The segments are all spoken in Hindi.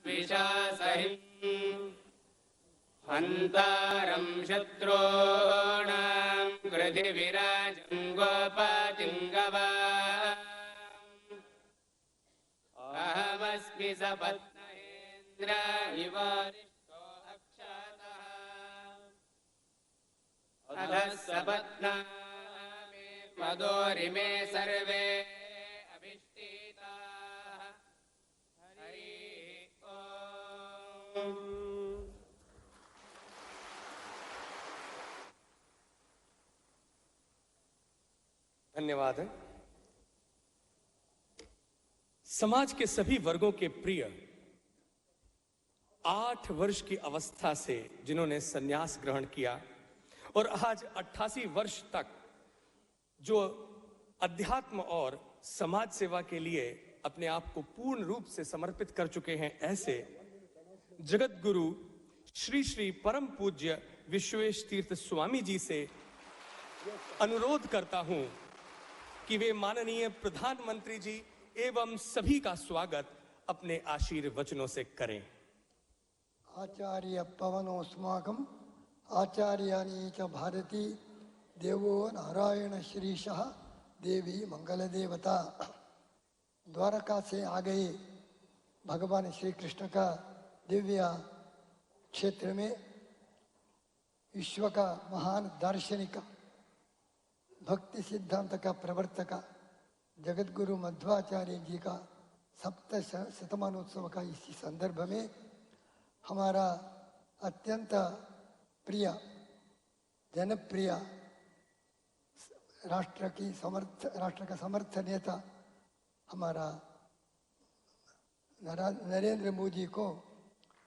विशासहिं हन्तारं शत्रूणां कृधि विराजं गोपतिं गवाम् अहमस्मि सपत्नेन्द्र इवारिष्टो अक्षतः अधः सपत्ना मे मदोरिमे सर्वे अभिष्टिताः हरिः ओम्। धन्यवाद। समाज के सभी वर्गों के प्रिय 8 वर्ष की अवस्था से जिन्होंने संन्यास ग्रहण किया और आज 88 वर्ष तक जो अध्यात्म और समाज सेवा के लिए अपने आप को पूर्ण रूप से समर्पित कर चुके हैं, ऐसे जगत गुरु श्री श्री परम पूज्य विश्वेश तीर्थ स्वामी जी से अनुरोध करता हूं कि वे माननीय प्रधानमंत्री जी एवं सभी का स्वागत अपने आशीर्वचनों से करें। आचार्य पवनोस्माकं आचार्याणि च भारती देवो नारायण श्रीशः देवी मंगल देवता। द्वारका से आ गए भगवान श्री कृष्ण का दिव्य क्षेत्र में विश्व का महान दार्शनिक भक्ति सिद्धांत का प्रवर्तक जगत गुरु मध्वाचार्य जी का सप्त शतमानोत्सव का इसी संदर्भ में हमारा अत्यंत प्रिय जनप्रिय राष्ट्र का समर्थ नेता हमारा नरेंद्र मोदी को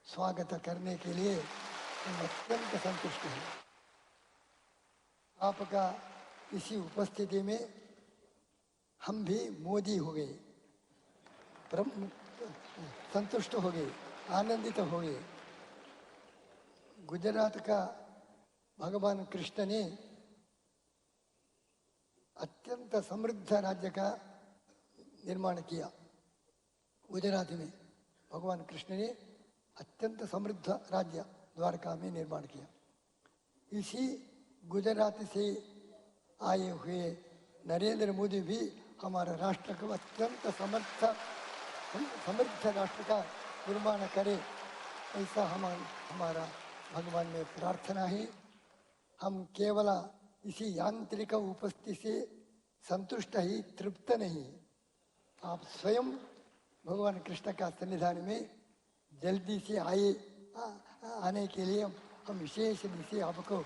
स्वागत करने के लिए हम अत्यंत संतुष्ट हैं। आपका इसी उपस्थिति में हम भी मोदी हो गए, संतुष्ट हो गए, आनंदित हो गए। गुजरात का भगवान कृष्ण ने अत्यंत समृद्ध राज्य का निर्माण किया। गुजरात में भगवान कृष्ण ने अत्यंत समृद्ध राज्य द्वारका में निर्माण किया। इसी गुजरात से आए हुए नरेंद्र मोदी भी हमारा राष्ट्र को अत्यंत समृद्ध राष्ट्र का निर्माण करे, ऐसा हमारा भगवान में प्रार्थना है। हम केवल इसी यांत्रिक उपस्थिति से संतुष्ट ही तृप्त नहीं। आप स्वयं भगवान कृष्ण का सन्निधान में जल्दी से आने के लिए हम विशेष रूप से आपको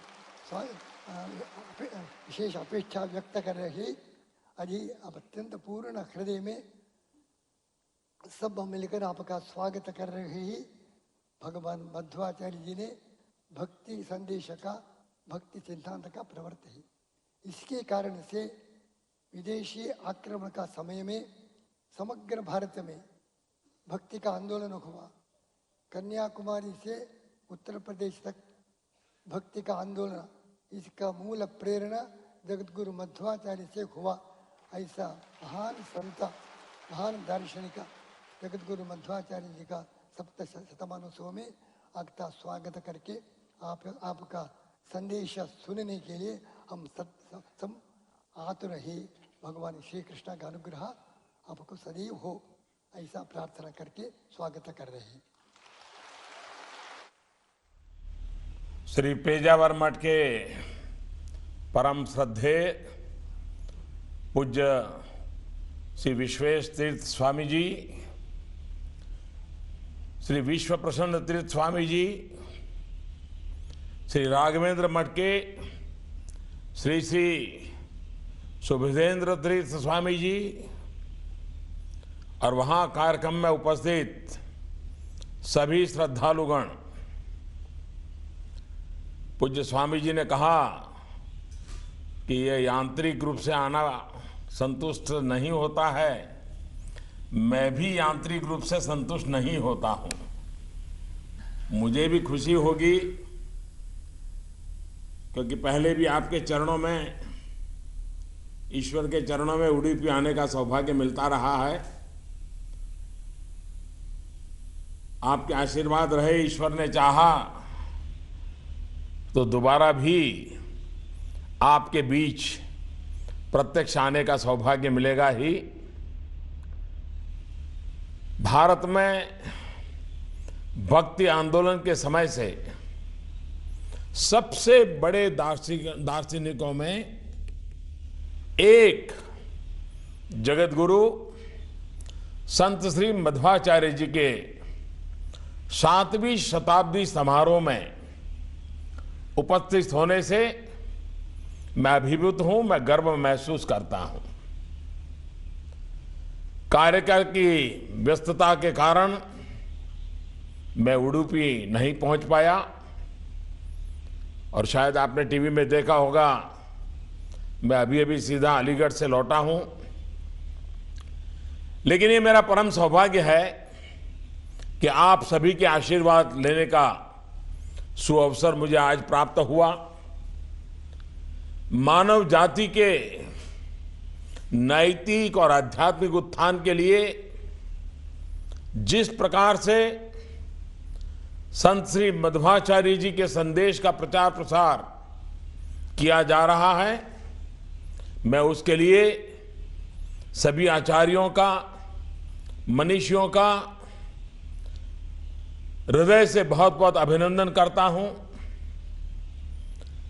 विशेष अपेक्षा व्यक्त कर रहे हैं। अजी आप अत्यंत पूर्ण हृदय में सब मिलकर आपका स्वागत कर रहे हैं। भगवान मध्वाचार्य जी ने भक्ति संदेश का भक्ति सिद्धांत का प्रवर्त है। इसके कारण से विदेशी आक्रमण का समय में समग्र भारत में भक्ति का आंदोलन हुआ। कन्याकुमारी से उत्तर प्रदेश तक भक्ति का आंदोलन, इसका मूल प्रेरणा जगत गुरु मध्वाचार्य से हुआ। ऐसा महान संत, महान दार्शनिक जगत गुरु मध्वाचार्य जी का सप्त शतमानोत्सव में आपका स्वागत करके आपका संदेश सुनने के लिए हम सब आतुर ही भगवान श्री कृष्ण का अनुग्रह आपको सदैव हो, ऐसा प्रार्थना करके स्वागत कर रहे हैं। श्री पेजावर मठ के परम श्रद्धेय पूज्य श्री विश्वेश तीर्थ स्वामी जी, श्री विश्व प्रसन्न तीर्थ स्वामी जी, श्री राघवेंद्र मठ के श्री श्री सुबुधेंद्र तीर्थ स्वामी जी और वहां कार्यक्रम में उपस्थित सभी श्रद्धालुगण। पूज्य स्वामी जी ने कहा कि ये यांत्रिक रूप से आना संतुष्ट नहीं होता है। मैं भी यांत्रिक रूप से संतुष्ट नहीं होता हूं। मुझे भी खुशी होगी क्योंकि पहले भी आपके चरणों में, ईश्वर के चरणों में उडुपी आने का सौभाग्य मिलता रहा है। आपके आशीर्वाद रहे, ईश्वर ने चाहा तो दोबारा भी आपके बीच प्रत्यक्ष आने का सौभाग्य मिलेगा ही। भारत में भक्ति आंदोलन के समय से सबसे बड़े दार्शनिकों में एक जगत गुरु संत श्री मध्वाचार्य जी के 7वीं शताब्दी समारोह में उपस्थित होने से मैं अभिभूत हूं, मैं गर्व महसूस करता हूं। कार्यकाल की व्यस्तता के कारण मैं उडुपी नहीं पहुंच पाया और शायद आपने टीवी में देखा होगा, मैं अभी अभी सीधा अलीगढ़ से लौटा हूं। लेकिन ये मेरा परम सौभाग्य है कि आप सभी के आशीर्वाद लेने का सुअवसर मुझे आज प्राप्त हुआ। मानव जाति के नैतिक और आध्यात्मिक उत्थान के लिए जिस प्रकार से संत श्री मध्वाचार्य जी के संदेश का प्रचार प्रसार किया जा रहा है, मैं उसके लिए सभी आचार्यों का, मनीषियों का हृदय से बहुत बहुत अभिनंदन करता हूं।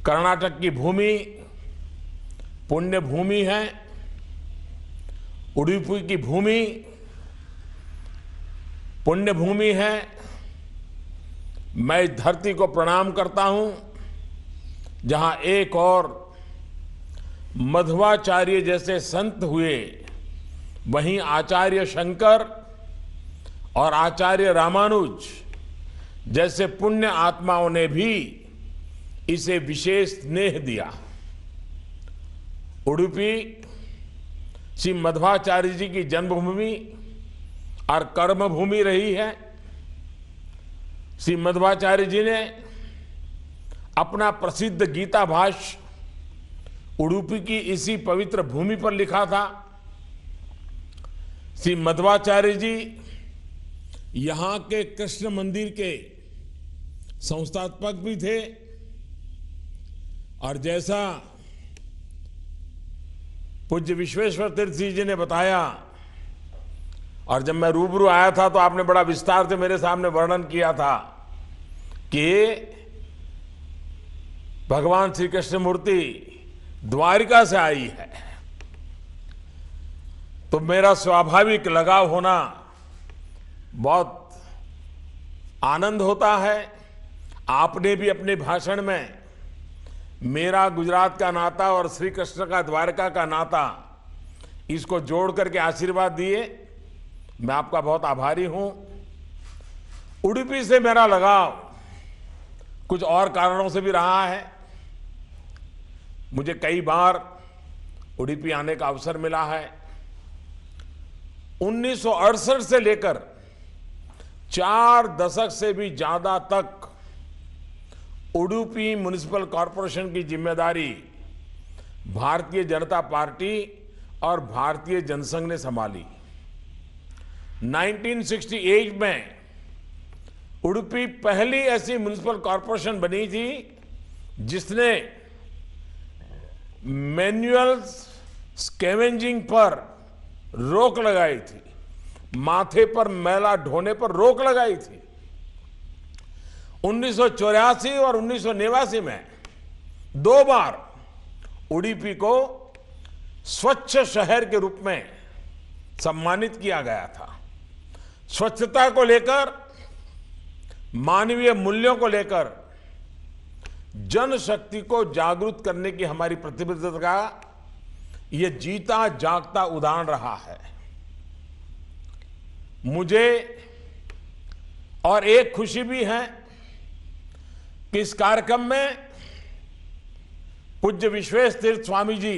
कर्नाटक की भूमि पुण्य भूमि है, उडुपी की भूमि पुण्य भूमि है। मैं इस धरती को प्रणाम करता हूं जहां एक और मध्वाचार्य जैसे संत हुए, वहीं आचार्य शंकर और आचार्य रामानुज जैसे पुण्य आत्माओं ने भी इसे विशेष स्नेह दिया। उडुपी श्री मध्वाचार्य जी की जन्मभूमि और कर्मभूमि रही है। श्री मध्वाचार्य जी ने अपना प्रसिद्ध गीता भाष्य उडुपी की इसी पवित्र भूमि पर लिखा था। श्री मध्वाचार्य जी यहां के कृष्ण मंदिर के संस्थापक भी थे और जैसा पूज्य विश्वेश्वर तीर्थ जी ने बताया और जब मैं रूबरू आया था तो आपने बड़ा विस्तार से मेरे सामने वर्णन किया था कि भगवान श्री कृष्ण मूर्ति द्वारिका से आई है, तो मेरा स्वाभाविक लगाव होना बहुत आनंद होता है। आपने भी अपने भाषण में मेरा गुजरात का नाता और श्री कृष्ण का द्वारका का नाता इसको जोड़ करके आशीर्वाद दिए, मैं आपका बहुत आभारी हूं। उडुपी से मेरा लगाव कुछ और कारणों से भी रहा है। मुझे कई बार उडुपी आने का अवसर मिला है। 1968 से लेकर 4 दशक से भी ज्यादा तक उडुपी म्युनिसिपल कॉरपोरेशन की जिम्मेदारी भारतीय जनता पार्टी और भारतीय जनसंघ ने संभाली। 1968 में उडुपी पहली ऐसी म्युनिसिपल कॉरपोरेशन बनी थी जिसने मैन्युअल स्कैवेंजिंग पर रोक लगाई थी, माथे पर मैला ढोने पर रोक लगाई थी। 1984 और 1989 में 2 बार उडुपी को स्वच्छ शहर के रूप में सम्मानित किया गया था। स्वच्छता को लेकर, मानवीय मूल्यों को लेकर जनशक्ति को जागरूक करने की हमारी प्रतिबद्धता का यह जीता जागता उदाहरण रहा है। मुझे और एक खुशी भी है कि इस कार्यक्रम में पूज्य विश्वेश तीर्थ स्वामी जी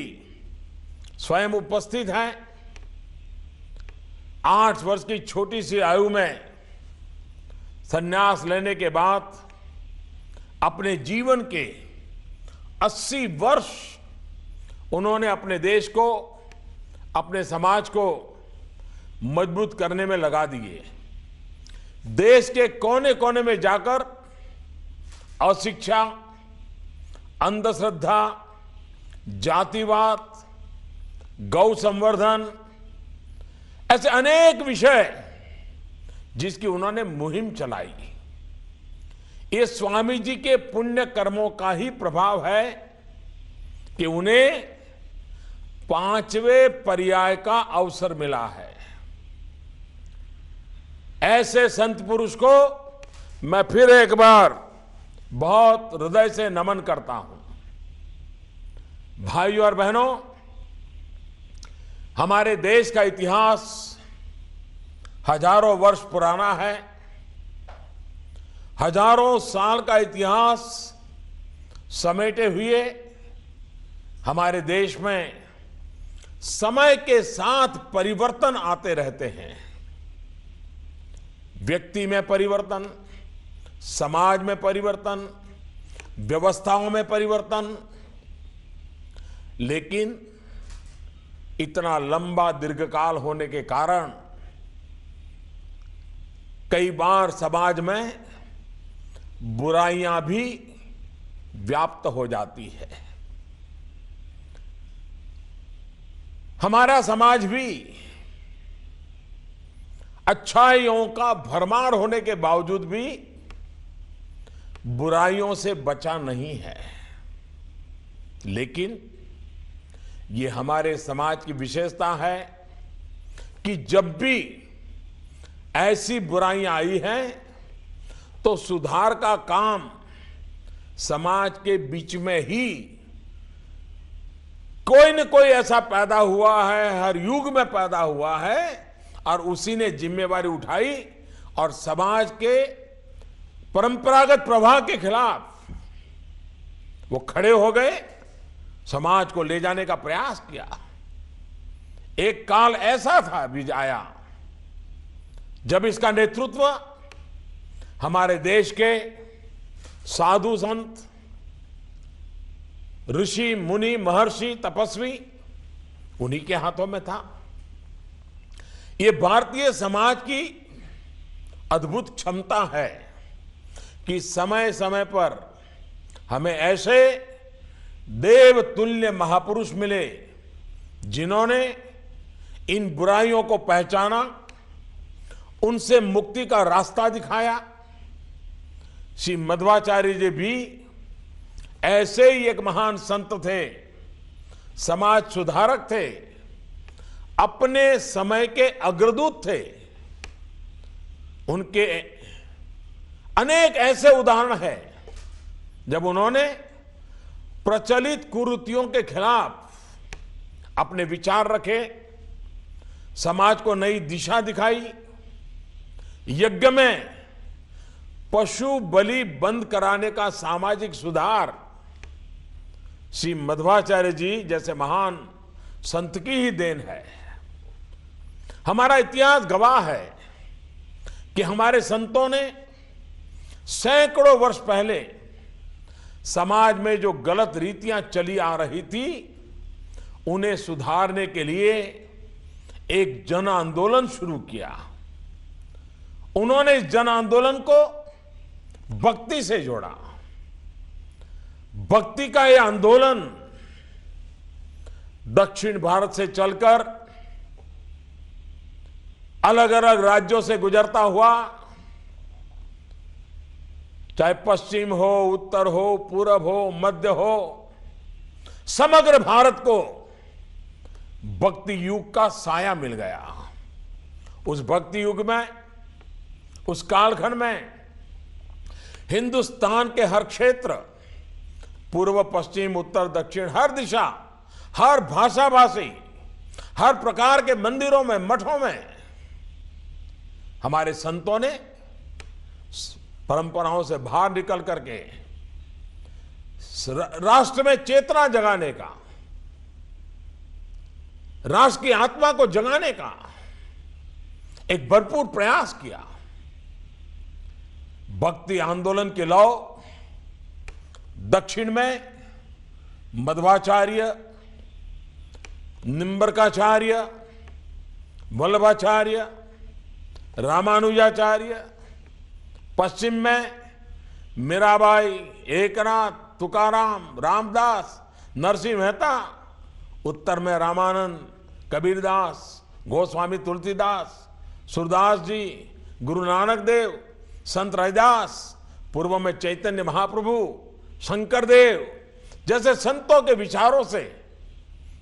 स्वयं उपस्थित हैं। 8 वर्ष की छोटी सी आयु में संन्यास लेने के बाद अपने जीवन के 80 वर्ष उन्होंने अपने देश को, अपने समाज को मजबूत करने में लगा दिए। देश के कोने कोने में जाकर अशिक्षा, अंधश्रद्धा, जातिवाद, गौ संवर्धन, ऐसे अनेक विषय जिसकी उन्होंने मुहिम चलाई। ये स्वामी जी के पुण्य कर्मों का ही प्रभाव है कि उन्हें 5वें पर्याय का अवसर मिला है। ऐसे संत पुरुष को मैं फिर एक बार बहुत हृदय से नमन करता हूं। भाइयों और बहनों, हमारे देश का इतिहास हजारों वर्ष पुराना है। हजारों साल का इतिहास समेटे हुए हमारे देश में समय के साथ परिवर्तन आते रहते हैं। व्यक्ति में परिवर्तन, समाज में परिवर्तन, व्यवस्थाओं में परिवर्तन, लेकिन इतना लंबा दीर्घकाल होने के कारण कई बार समाज में बुराइयां भी व्याप्त हो जाती है। हमारा समाज भी अच्छाइयों का भरमार होने के बावजूद भी बुराइयों से बचा नहीं है। लेकिन ये हमारे समाज की विशेषता है कि जब भी ऐसी बुराइयां आई हैं तो सुधार का काम समाज के बीच में ही कोई न कोई ऐसा पैदा हुआ है, हर युग में पैदा हुआ है, और उसी ने जिम्मेवारी उठाई और समाज के परंपरागत प्रवाह के खिलाफ वो खड़े हो गए, समाज को ले जाने का प्रयास किया। एक काल ऐसा था भी आया जब इसका नेतृत्व हमारे देश के साधु संत, ऋषि मुनि, महर्षि, तपस्वी, उन्हीं के हाथों में था। ये भारतीय समाज की अद्भुत क्षमता है कि समय समय पर हमें ऐसे देवतुल्य महापुरुष मिले जिन्होंने इन बुराइयों को पहचाना, उनसे मुक्ति का रास्ता दिखाया। श्री मध्वाचार्य जी भी ऐसे ही एक महान संत थे, समाज सुधारक थे, अपने समय के अग्रदूत थे। उनके अनेक ऐसे उदाहरण हैं जब उन्होंने प्रचलित कुरीतियों के खिलाफ अपने विचार रखे, समाज को नई दिशा दिखाई। यज्ञ में पशु बलि बंद कराने का सामाजिक सुधार श्री मध्वाचार्य जी जैसे महान संत की ही देन है। हमारा इतिहास गवाह है कि हमारे संतों ने सैकड़ों वर्ष पहले समाज में जो गलत रीतियां चली आ रही थी, उन्हें सुधारने के लिए एक जन आंदोलन शुरू किया। उन्होंने इस जन आंदोलन को भक्ति से जोड़ा। भक्ति का यह आंदोलन दक्षिण भारत से चलकर अलग अलग राज्यों से गुजरता हुआ, चाहे पश्चिम हो, उत्तर हो, पूरब हो, मध्य हो, समग्र भारत को भक्ति युग का साया मिल गया। उस भक्ति युग में, उस कालखंड में हिंदुस्तान के हर क्षेत्र, पूर्व, पश्चिम, उत्तर, दक्षिण, हर दिशा, हर भाषा भाषी, हर प्रकार के मंदिरों में, मठों में हमारे संतों ने परंपराओं से बाहर निकल करके राष्ट्र में चेतना जगाने का, राष्ट्र की आत्मा को जगाने का एक भरपूर प्रयास किया। भक्ति आंदोलन के लौ दक्षिण में मध्वाचार्य, निम्बरकाचार्य, वल्लभाचार्य, रामानुजाचार्य, पश्चिम में मीराबाई, एकनाथ, तुकाराम, रामदास, नरसिंह मेहता, उत्तर में रामानंद, कबीरदास, गोस्वामी तुलसीदास, सूरदास जी, गुरु नानक देव, संत रविदास, पूर्व में चैतन्य महाप्रभु, शंकर देव जैसे संतों के विचारों से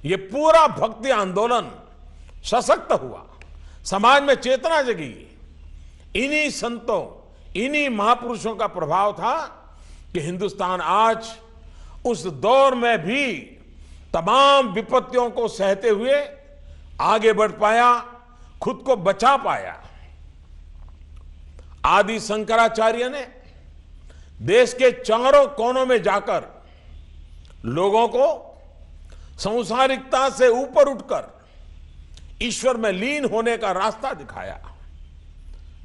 ये पूरा भक्ति आंदोलन सशक्त हुआ, समाज में चेतना जगी। इन्हीं संतों, इन्हीं महापुरुषों का प्रभाव था कि हिंदुस्तान आज उस दौर में भी तमाम विपत्तियों को सहते हुए आगे बढ़ पाया, खुद को बचा पाया। आदि शंकराचार्य ने देश के चारों कोनों में जाकर लोगों को सांसारिकता से ऊपर उठकर ईश्वर में लीन होने का रास्ता दिखाया।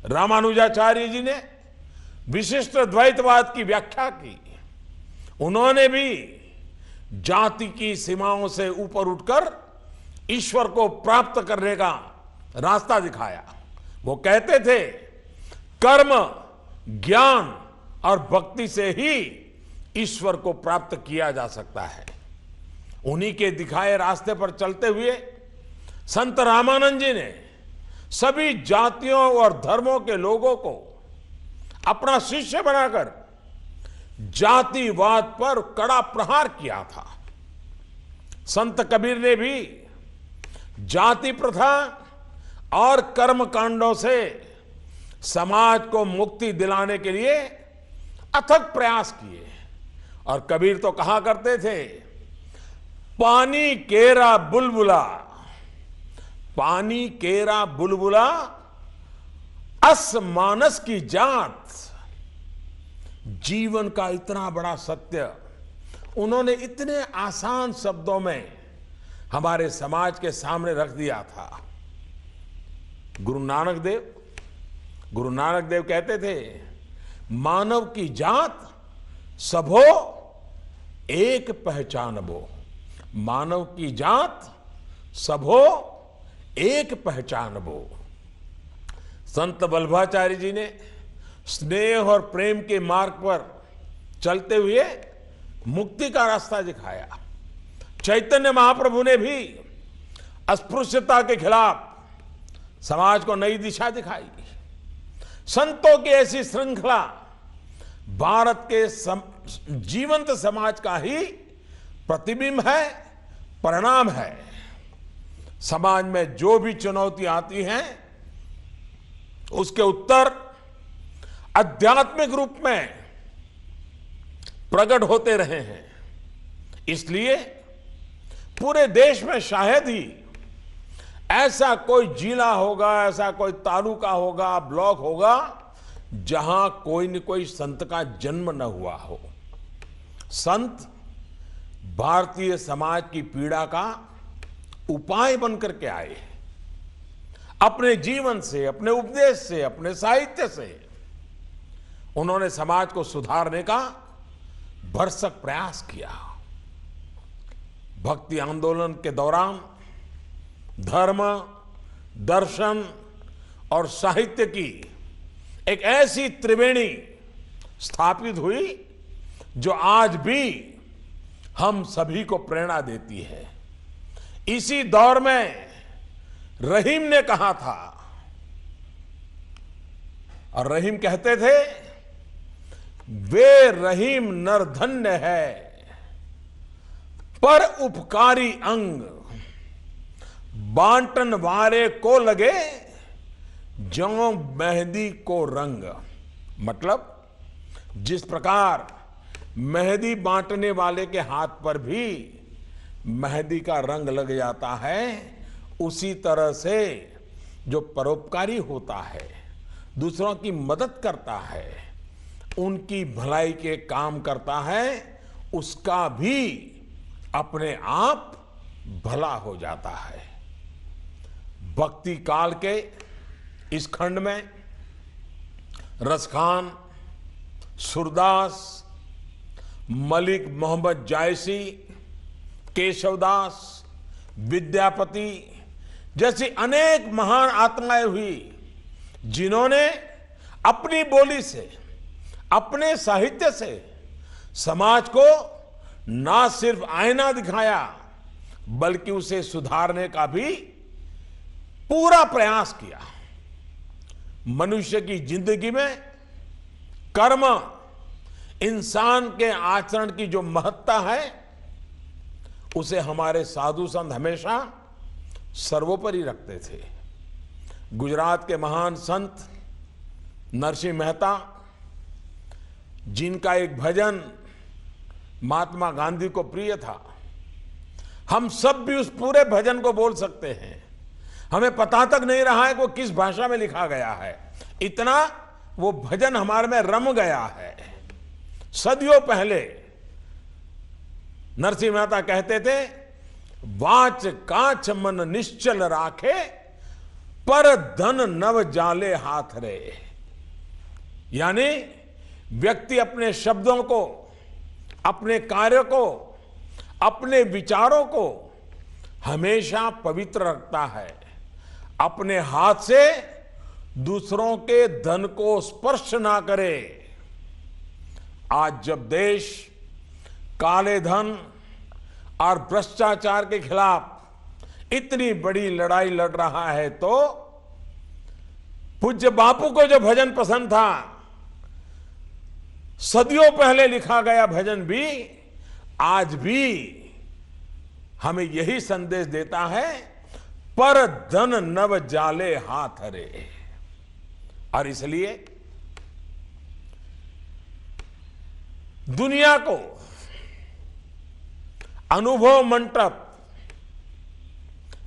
रामानुजाचार्य जी ने विशिष्ट द्वैतवाद की व्याख्या की। उन्होंने भी जाति की सीमाओं से ऊपर उठकर ईश्वर को प्राप्त करने का रास्ता दिखाया। वो कहते थे कर्म, ज्ञान और भक्ति से ही ईश्वर को प्राप्त किया जा सकता है। उन्हीं के दिखाए रास्ते पर चलते हुए संत रामानंद जी ने सभी जातियों और धर्मों के लोगों को अपना शिष्य बनाकर जातिवाद पर कड़ा प्रहार किया था। संत कबीर ने भी जाति प्रथा और कर्म कांडों से समाज को मुक्ति दिलाने के लिए अथक प्रयास किए। और कबीर तो कहा करते थे, पानी केरा बुलबुला, पानी केरा बुलबुला, अस मानस की जात। जीवन का इतना बड़ा सत्य उन्होंने इतने आसान शब्दों में हमारे समाज के सामने रख दिया था। गुरु नानक देव कहते थे, मानव की जात सबो एक पहचानबो। मानव की जात सबो एक पहचानबो। संत वल्लभाचार्य जी ने स्नेह और प्रेम के मार्ग पर चलते हुए मुक्ति का रास्ता दिखाया। चैतन्य महाप्रभु ने भी अस्पृश्यता के खिलाफ समाज को नई दिशा दिखाई। संतों की ऐसी श्रृंखला भारत के जीवंत समाज का ही प्रतिबिंब है, परिणाम है। समाज में जो भी चुनौती आती हैं उसके उत्तर आध्यात्मिक रूप में प्रकट होते रहे हैं। इसलिए पूरे देश में शायद ही ऐसा कोई जिला होगा, ऐसा कोई तालुका होगा, ब्लॉक होगा जहां कोई न कोई संत का जन्म न हुआ हो। संत भारतीय समाज की पीड़ा का उपाय बनकर के आए। अपने जीवन से, अपने उपदेश से, अपने साहित्य से उन्होंने समाज को सुधारने का भरसक प्रयास किया। भक्ति आंदोलन के दौरान धर्म, दर्शन और साहित्य की एक ऐसी त्रिवेणी स्थापित हुई जो आज भी हम सभी को प्रेरणा देती है। इसी दौर में रहीम ने कहा था, और रहीम कहते थे, वे रहीम नरधन्य है पर उपकारी अंग, बांटन वारे को लगे जो मेहंदी को रंग। मतलब जिस प्रकार मेहंदी बांटने वाले के हाथ पर भी मेहंदी का रंग लग जाता है, उसी तरह से जो परोपकारी होता है, दूसरों की मदद करता है, उनकी भलाई के काम करता है, उसका भी अपने आप भला हो जाता है। भक्ति काल के इस खंड में रसखान, सूरदास, मलिक मोहम्मद जायसी, केशवदास, विद्यापति जैसी अनेक महान आत्माएं हुई जिन्होंने अपनी बोली से, अपने साहित्य से समाज को ना सिर्फ आईना दिखाया बल्कि उसे सुधारने का भी पूरा प्रयास किया। मनुष्य की जिंदगी में कर्म, इंसान के आचरण की जो महत्ता है उसे हमारे साधु संत हमेशा सर्वोपरि रखते थे। गुजरात के महान संत नरसिंह मेहता, जिनका एक भजन महात्मा गांधी को प्रिय था, हम सब भी उस पूरे भजन को बोल सकते हैं। हमें पता तक नहीं रहा है कि वो किस भाषा में लिखा गया है, इतना वो भजन हमारे में रम गया है। सदियों पहले नरसिंह मेहता कहते थे, वाच काच मन निश्चल राखे, पर धन नव जाले हाथ रे। यानी व्यक्ति अपने शब्दों को, अपने कार्य को, अपने विचारों को हमेशा पवित्र रखता है। अपने हाथ से दूसरों के धन को स्पर्श ना करे। आज जब देश काले धन और भ्रष्टाचार के खिलाफ इतनी बड़ी लड़ाई लड़ रहा है, तो पूज्य बापू को जो भजन पसंद था, सदियों पहले लिखा गया भजन भी आज भी हमें यही संदेश देता है, पर धन नव जाले हाथ रे। और इसलिए दुनिया को अनुभव मंटप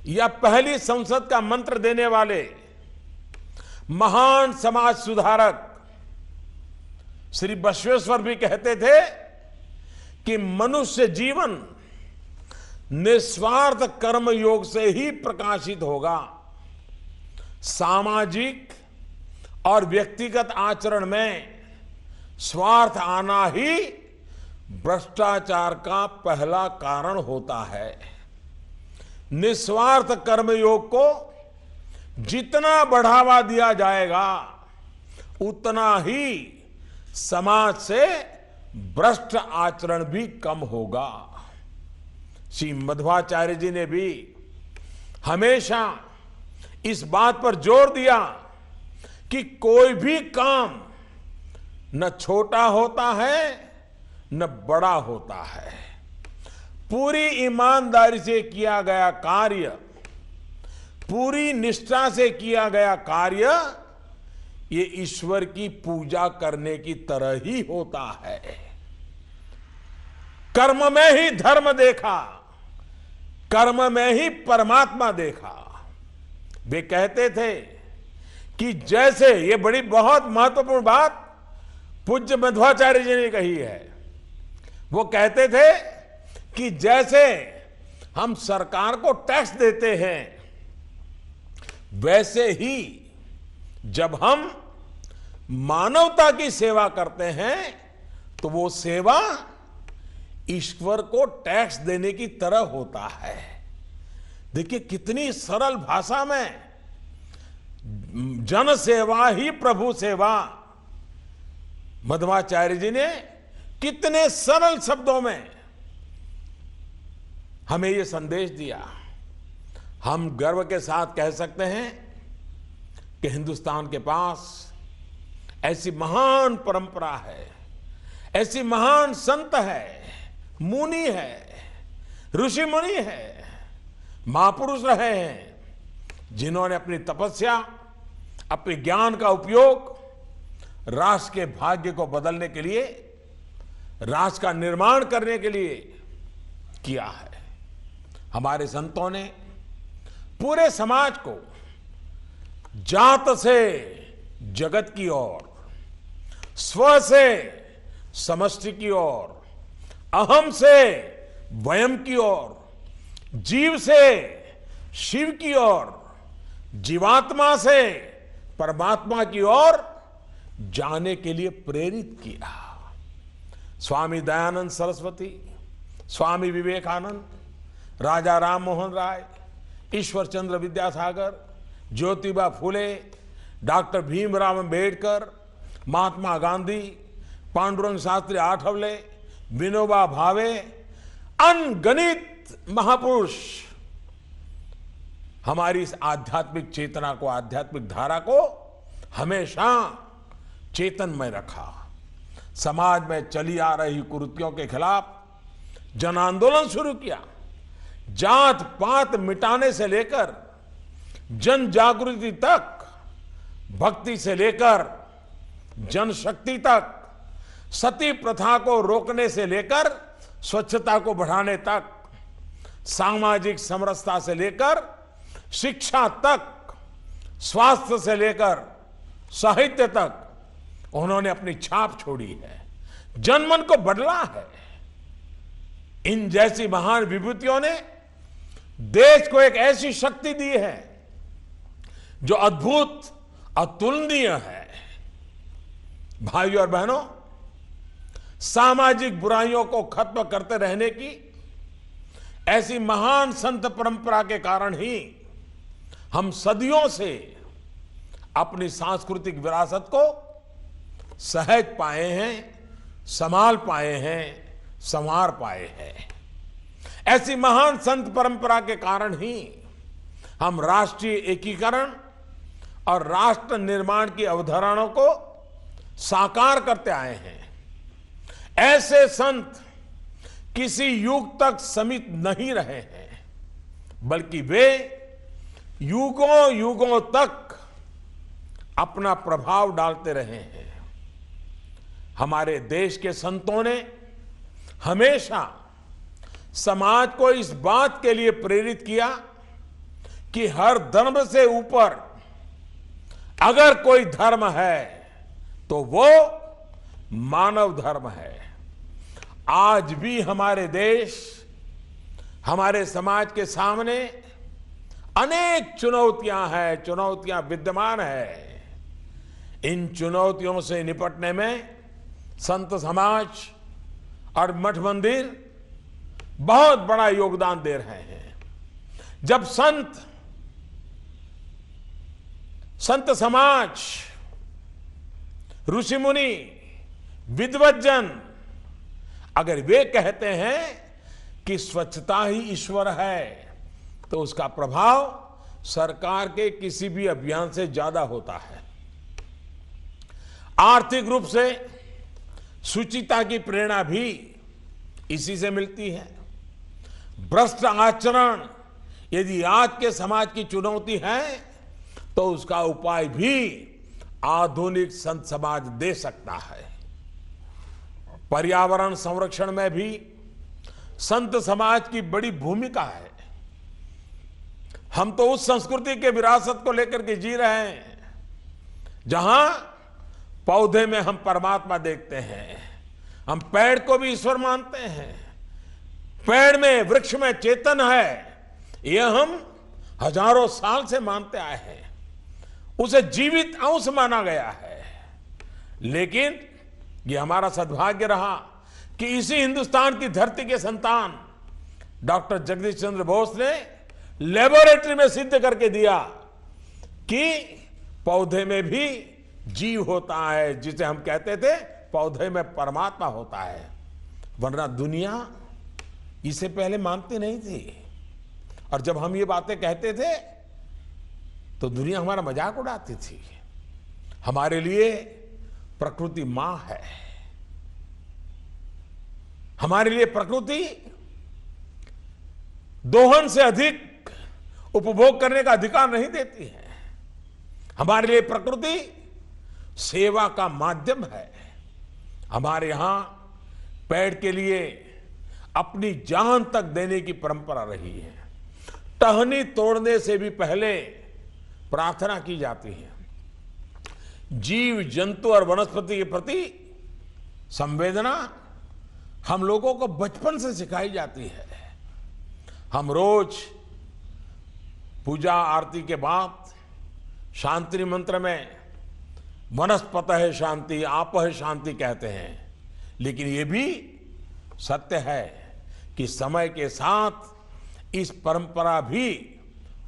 या पहली संसद का मंत्र देने वाले महान समाज सुधारक श्री बसवेश्वर भी कहते थे कि मनुष्य जीवन निस्वार्थ कर्म योग से ही प्रकाशित होगा। सामाजिक और व्यक्तिगत आचरण में स्वार्थ आना ही भ्रष्टाचार का पहला कारण होता है। निस्वार्थ कर्मयोग को जितना बढ़ावा दिया जाएगा उतना ही समाज से भ्रष्ट आचरण भी कम होगा। श्री मध्वाचार्य जी ने भी हमेशा इस बात पर जोर दिया कि कोई भी काम न छोटा होता है न बड़ा होता है। पूरी ईमानदारी से किया गया कार्य, पूरी निष्ठा से किया गया कार्य, ये ईश्वर की पूजा करने की तरह ही होता है। कर्म में ही धर्म देखा, कर्म में ही परमात्मा देखा। वे कहते थे कि जैसे, ये बड़ी बहुत महत्वपूर्ण बात पूज्य मध्वाचार्य जी ने कही है, वो कहते थे कि जैसे हम सरकार को टैक्स देते हैं, वैसे ही जब हम मानवता की सेवा करते हैं तो वो सेवा ईश्वर को टैक्स देने की तरह होता है। देखिए कितनी सरल भाषा में, जन सेवा ही प्रभु सेवा, मध्वाचार्य जी ने कितने सरल शब्दों में हमें यह संदेश दिया। हम गर्व के साथ कह सकते हैं कि हिंदुस्तान के पास ऐसी महान परंपरा है, ऐसी महान संत है, मुनि है, ऋषि मुनि है, महापुरुष रहे हैं, जिन्होंने अपनी तपस्या, अपने ज्ञान का उपयोग राष्ट्र के भाग्य को बदलने के लिए, राष्ट्र का निर्माण करने के लिए किया है। हमारे संतों ने पूरे समाज को जात से जगत की ओर, स्व से समष्टि की ओर, अहम से वयम की ओर, जीव से शिव की ओर, जीवात्मा से परमात्मा की ओर जाने के लिए प्रेरित किया। स्वामी दयानंद सरस्वती, स्वामी विवेकानंद, राजा राम मोहन राय, ईश्वर चंद्र विद्यासागर, ज्योतिबा फुले, डॉक्टर भीमराव अंबेडकर, महात्मा गांधी, पांडुरंग शास्त्री आठवले, विनोबा भावे, अनगिनत महापुरुष हमारी इस आध्यात्मिक चेतना को, आध्यात्मिक धारा को हमेशा चेतनमय रखा। समाज में चली आ रही कुरीतियों के खिलाफ जन आंदोलन शुरू किया। जात पात मिटाने से लेकर जन जागृति तक, भक्ति से लेकर जनशक्ति तक, सती प्रथा को रोकने से लेकर स्वच्छता को बढ़ाने तक, सामाजिक समरसता से लेकर शिक्षा तक, स्वास्थ्य से लेकर साहित्य तक उन्होंने अपनी छाप छोड़ी है, जनमन को बदला है। इन जैसी महान विभूतियों ने देश को एक ऐसी शक्ति दी है जो अद्भुत, अतुलनीय है। भाइयों और बहनों, सामाजिक बुराइयों को खत्म करते रहने की ऐसी महान संत परंपरा के कारण ही हम सदियों से अपनी सांस्कृतिक विरासत को सहज पाए हैं, संभाल पाए हैं, संवार पाए हैं। ऐसी महान संत परंपरा के कारण ही हम राष्ट्रीय एकीकरण और राष्ट्र निर्माण की अवधारणाओं को साकार करते आए हैं। ऐसे संत किसी युग तक सीमित नहीं रहे हैं, बल्कि वे युगों युगों तक अपना प्रभाव डालते रहे हैं। हमारे देश के संतों ने हमेशा समाज को इस बात के लिए प्रेरित किया कि हर धर्म से ऊपर अगर कोई धर्म है तो वो मानव धर्म है। आज भी हमारे देश, हमारे समाज के सामने अनेक चुनौतियां हैं, चुनौतियां विद्यमान है। इन चुनौतियों से निपटने में संत समाज और मठ मंदिर बहुत बड़ा योगदान दे रहे हैं। जब संत समाज, ऋषि मुनि, विद्वज्जन अगर वे कहते हैं कि स्वच्छता ही ईश्वर है, तो उसका प्रभाव सरकार के किसी भी अभियान से ज्यादा होता है। आर्थिक रूप से शुचिता की प्रेरणा भी इसी से मिलती है। भ्रष्ट आचरण यदि आज के समाज की चुनौती है तो उसका उपाय भी आधुनिक संत समाज दे सकता है। पर्यावरण संरक्षण में भी संत समाज की बड़ी भूमिका है। हम तो उस संस्कृति के विरासत को लेकर के जी रहे हैं जहां पौधे में हम परमात्मा देखते हैं, हम पेड़ को भी ईश्वर मानते हैं, पेड़ में, वृक्ष में चेतन है, यह हम हजारों साल से मानते आए हैं। उसे जीवित अंश माना गया है। लेकिन यह हमारा सद्भाग्य रहा कि इसी हिंदुस्तान की धरती के संतान डॉक्टर जगदीश चंद्र बोस ने लेबोरेटरी में सिद्ध करके दिया कि पौधे में भी जीव होता है, जिसे हम कहते थे पौधे में परमात्मा होता है। वरना दुनिया इसे पहले मानती नहीं थी, और जब हम ये बातें कहते थे तो दुनिया हमारा मजाक उड़ाती थी। हमारे लिए प्रकृति मां है। हमारे लिए प्रकृति दोहन से अधिक उपभोग करने का अधिकार नहीं देती है। हमारे लिए प्रकृति सेवा का माध्यम है। हमारे यहां पेड़ के लिए अपनी जान तक देने की परंपरा रही है। टहनी तोड़ने से भी पहले प्रार्थना की जाती है। जीव जंतु और वनस्पति के प्रति संवेदना हम लोगों को बचपन से सिखाई जाती है। हम रोज पूजा आरती के बाद शांति मंत्र में वनस्पतः शांति, आपः शांति कहते हैं। लेकिन ये भी सत्य है कि समय के साथ इस परंपरा भी,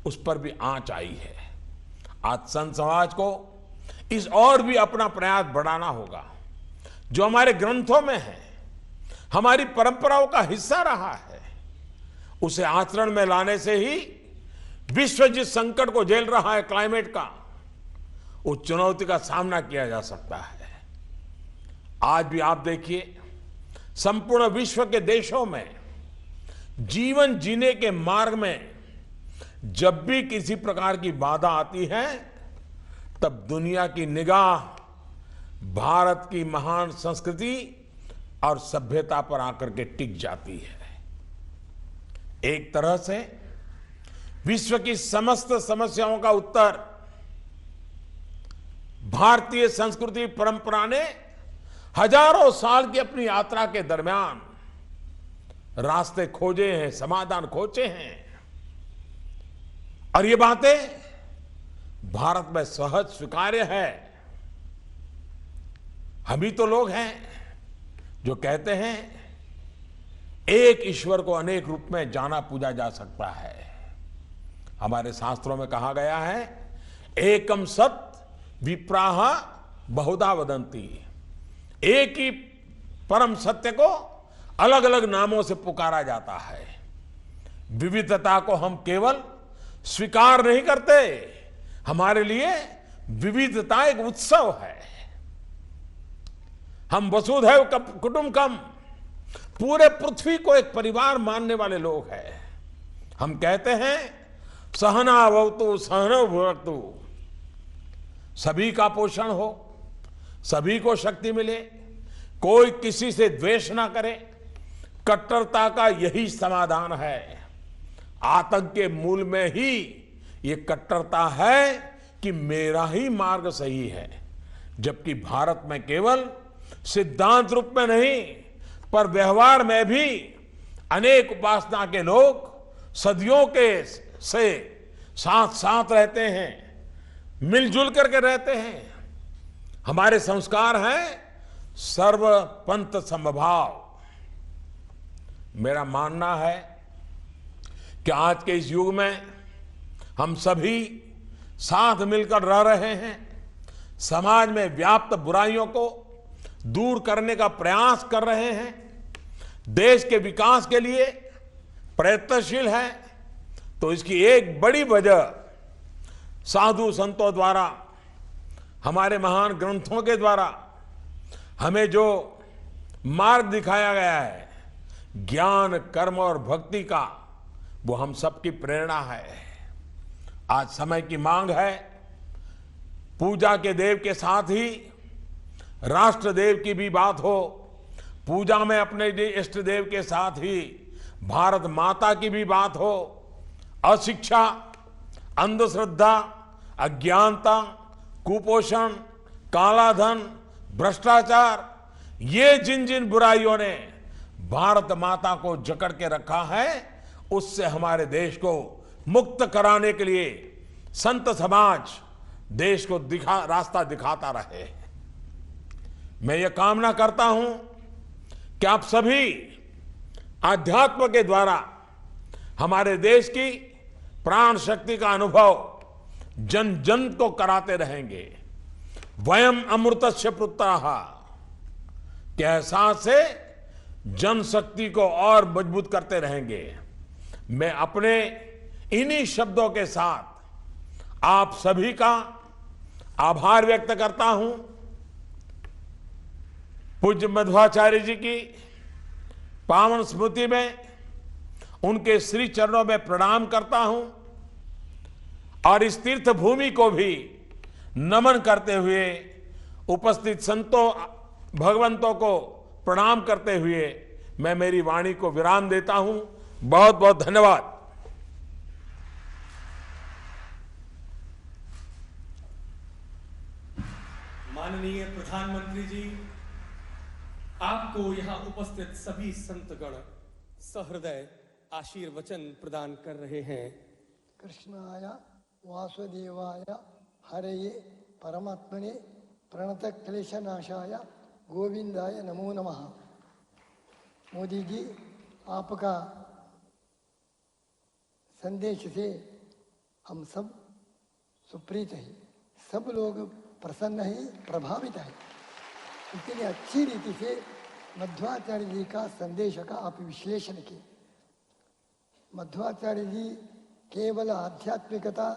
उस पर भी आंच आई है। आज संत समाज को इस और भी अपना प्रयास बढ़ाना होगा। जो हमारे ग्रंथों में है, हमारी परंपराओं का हिस्सा रहा है, उसे आचरण में लाने से ही विश्व जिस संकट को झेल रहा है क्लाइमेट का, उस चुनौती का सामना किया जा सकता है। आज भी आप देखिए, संपूर्ण विश्व के देशों में जीवन जीने के मार्ग में जब भी किसी प्रकार की बाधा आती है, तब दुनिया की निगाह भारत की महान संस्कृति और सभ्यता पर आकर के टिक जाती है। एक तरह से विश्व की समस्त समस्याओं का उत्तर भारतीय संस्कृति परंपरा ने हजारों साल की अपनी यात्रा के दरमियान रास्ते खोजे हैं, समाधान खोजे हैं। और ये बातें भारत में सहज स्वीकार्य है। हम ही तो लोग हैं जो कहते हैं एक ईश्वर को अनेक रूप में जाना पूजा जा सकता है। हमारे शास्त्रों में कहा गया है, एकम सत विप्राह बहुधा वदंती। एक ही परम सत्य को अलग अलग नामों से पुकारा जाता है। विविधता को हम केवल स्वीकार नहीं करते, हमारे लिए विविधता एक उत्सव है। हम वसुधैव कुटुंबकम, पूरे पृथ्वी को एक परिवार मानने वाले लोग हैं। हम कहते हैं सहना भवतु सहनौ भुनक्तु, सभी का पोषण हो, सभी को शक्ति मिले, कोई किसी से द्वेष ना करे। कट्टरता का यही समाधान है। आतंक के मूल में ही ये कट्टरता है कि मेरा ही मार्ग सही है, जबकि भारत में केवल सिद्धांत रूप में नहीं पर व्यवहार में भी अनेक उपासना के लोग सदियों के से साथ साथ रहते हैं, मिलजुल करके रहते हैं। हमारे संस्कार हैं सर्व पंथ समभाव। मेरा मानना है कि आज के इस युग में हम सभी साथ मिलकर रह रहे हैं। समाज में व्याप्त बुराइयों को दूर करने का प्रयास कर रहे हैं। देश के विकास के लिए प्रयत्नशील है। तो इसकी एक बड़ी वजह साधु संतों द्वारा, हमारे महान ग्रंथों के द्वारा हमें जो मार्ग दिखाया गया है, ज्ञान, कर्म और भक्ति का, वो हम सबकी प्रेरणा है। आज समय की मांग है, पूजा के देव के साथ ही राष्ट्र देव की भी बात हो। पूजा में अपने इष्ट देव के साथ ही भारत माता की भी बात हो। अशिक्षा, अंधश्रद्धा, अज्ञानता, कुपोषण, कालाधन, भ्रष्टाचार, ये जिन जिन बुराइयों ने भारत माता को जकड़ के रखा है, उससे हमारे देश को मुक्त कराने के लिए संत समाज देश को रास्ता दिखाता रहे। मैं ये कामना करता हूं कि आप सभी आध्यात्म के द्वारा हमारे देश की प्राण शक्ति का अनुभव जन जन को कराते रहेंगे। वयम अमृतस्य पुत्राः के एहसास से जनशक्ति को और मजबूत करते रहेंगे। मैं अपने इन्हीं शब्दों के साथ आप सभी का आभार व्यक्त करता हूं। पूज्य मध्वाचार्य जी की पावन स्मृति में उनके श्री चरणों में प्रणाम करता हूं और इस तीर्थ भूमि को भी नमन करते हुए उपस्थित संतों भगवंतों को प्रणाम करते हुए मैं मेरी वाणी को विराम देता हूं। बहुत बहुत धन्यवाद। माननीय प्रधानमंत्री जी, आपको यहां उपस्थित सभी संतगण सहृदय आशीर्वचन प्रदान कर रहे हैं। कृष्णाय वासुदेवाय हरये परमात्मने प्रणत क्लेशनाशाय गोविंदाय नमो नमः। मोदी जी, आपका संदेश से हम सब सुप्रीत हैं। सब लोग प्रसन्न है, प्रभावित है। इसलिए अच्छी रीति से मध्वाचार्य जी का संदेश का आप विश्लेषण किए। मध्वाचार्य जी केवल आध्यात्मिकता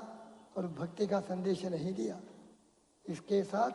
और भक्ति का संदेश नहीं दिया, इसके साथ